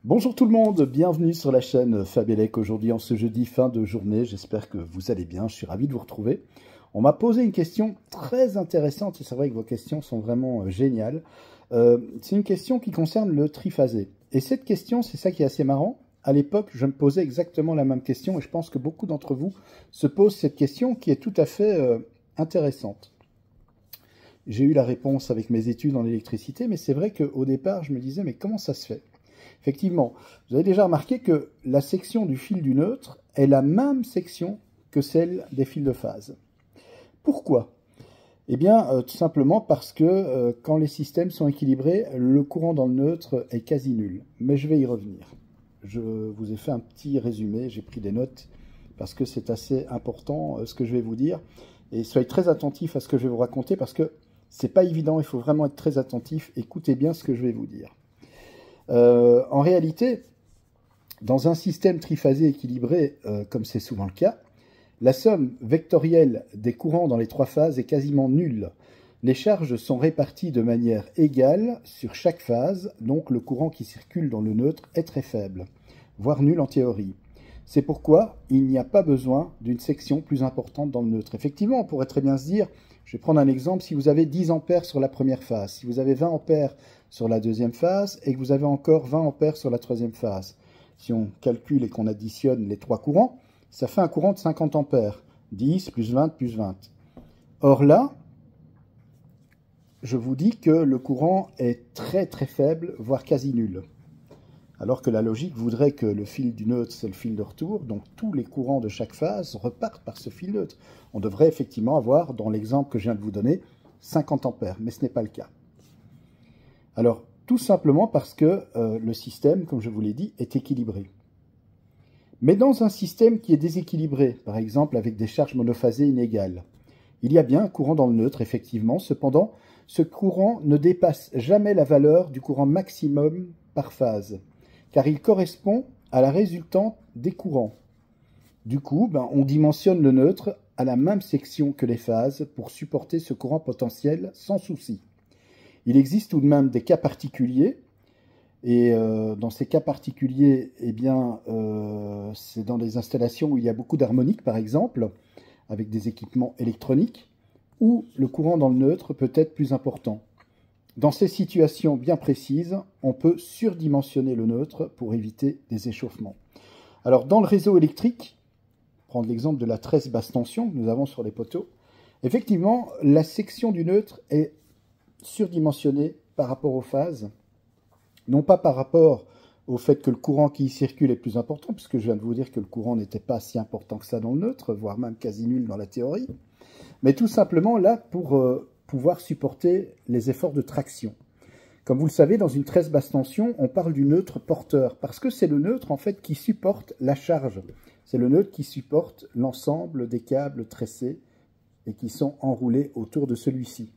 Bonjour tout le monde, bienvenue sur la chaîne Fabelec. Aujourd'hui en ce jeudi fin de journée, j'espère que vous allez bien, je suis ravi de vous retrouver. On m'a posé une question très intéressante et c'est vrai que vos questions sont vraiment géniales. C'est une question qui concerne le triphasé. Et cette question, c'est ça qui est assez marrant. À l'époque, je me posais exactement la même question et je pense que beaucoup d'entre vous se posent cette question qui est tout à fait intéressante. J'ai eu la réponse avec mes études en électricité, mais c'est vrai qu'au départ, je me disais, mais comment ça se fait? Effectivement, vous avez déjà remarqué que la section du fil du neutre est la même section que celle des fils de phase. Pourquoi? Eh bien, tout simplement parce que quand les systèmes sont équilibrés, le courant dans le neutre est quasi nul. Mais je vais y revenir. Je vous ai fait un petit résumé, j'ai pris des notes parce que c'est assez important ce que je vais vous dire. Et soyez très attentifs à ce que je vais vous raconter parce que c'est pas évident, il faut vraiment être très attentif. Écoutez bien ce que je vais vous dire. En réalité, dans un système triphasé équilibré, comme c'est souvent le cas, la somme vectorielle des courants dans les trois phases est quasiment nulle. Les charges sont réparties de manière égale sur chaque phase, donc le courant qui circule dans le neutre est très faible, voire nul en théorie. C'est pourquoi il n'y a pas besoin d'une section plus importante dans le neutre. Effectivement, on pourrait très bien se dire, je vais prendre un exemple, si vous avez 10 ampères sur la première phase, si vous avez 20 ampères sur la deuxième phase et que vous avez encore 20 ampères sur la troisième phase, si on calcule et qu'on additionne les trois courants, ça fait un courant de 50 ampères, 10 plus 20 plus 20. Or là, je vous dis que le courant est très très faible, voire quasi nul. Alors que la logique voudrait que le fil du neutre, c'est le fil de retour, donc tous les courants de chaque phase repartent par ce fil neutre. On devrait effectivement avoir, dans l'exemple que je viens de vous donner, 50 ampères, mais ce n'est pas le cas. Alors, tout simplement parce que le système, comme je vous l'ai dit, est équilibré. Mais dans un système qui est déséquilibré, par exemple avec des charges monophasées inégales, il y a bien un courant dans le neutre, effectivement. Cependant, ce courant ne dépasse jamais la valeur du courant maximum par phase, car il correspond à la résultante des courants. Du coup, on dimensionne le neutre à la même section que les phases pour supporter ce courant potentiel sans souci. Il existe tout de même des cas particuliers, et dans ces cas particuliers, eh bien, c'est dans des installations où il y a beaucoup d'harmoniques, par exemple, avec des équipements électroniques, où le courant dans le neutre peut être plus important. Dans ces situations bien précises, on peut surdimensionner le neutre pour éviter des échauffements. Alors, dans le réseau électrique, prendre l'exemple de la tresse basse tension que nous avons sur les poteaux, effectivement, la section du neutre est surdimensionnée par rapport aux phases, non pas par rapport au fait que le courant qui y circule est plus important, puisque je viens de vous dire que le courant n'était pas si important que ça dans le neutre, voire même quasi nul dans la théorie, mais tout simplement là pour pouvoir supporter les efforts de traction. Comme vous le savez, dans une tresse basse tension, on parle du neutre porteur, parce que c'est le neutre en fait qui supporte la charge. C'est le neutre qui supporte l'ensemble des câbles tressés et qui sont enroulés autour de celui-ci.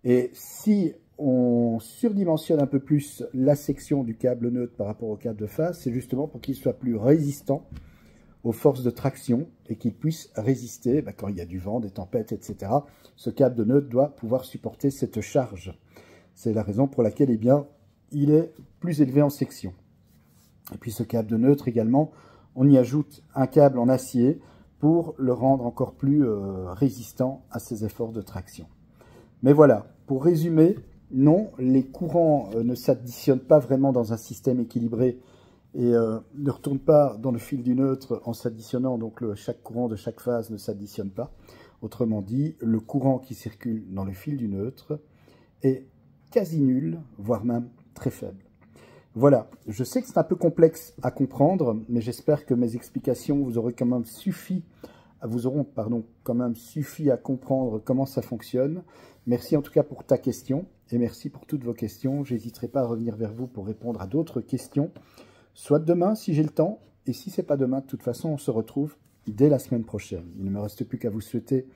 Et si on surdimensionne un peu plus la section du câble neutre par rapport au câble de phase, c'est justement pour qu'il soit plus résistant aux forces de traction et qu'il puisse résister quand il y a du vent, des tempêtes, etc. Ce câble de neutre doit pouvoir supporter cette charge. C'est la raison pour laquelle il est plus élevé en section. Et puis ce câble de neutre également, on y ajoute un câble en acier pour le rendre encore plus résistant à ces efforts de traction. Mais voilà, pour résumer, non, les courants ne s'additionnent pas vraiment dans un système équilibré et ne retournent pas dans le fil du neutre en s'additionnant, donc chaque courant de chaque phase ne s'additionne pas. Autrement dit, le courant qui circule dans le fil du neutre est quasi nul, voire même très faible. Voilà, je sais que c'est un peu complexe à comprendre, mais j'espère que mes explications vous auront quand même suffi à comprendre comment ça fonctionne. Merci en tout cas pour ta question et merci pour toutes vos questions. Je n'hésiterai pas à revenir vers vous pour répondre à d'autres questions, soit demain si j'ai le temps, et si ce n'est pas demain, de toute façon, on se retrouve dès la semaine prochaine. Il ne me reste plus qu'à vous souhaiter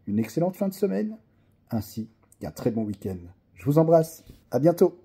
une excellente fin de semaine, ainsi qu'un très bon week-end. Je vous embrasse, à bientôt.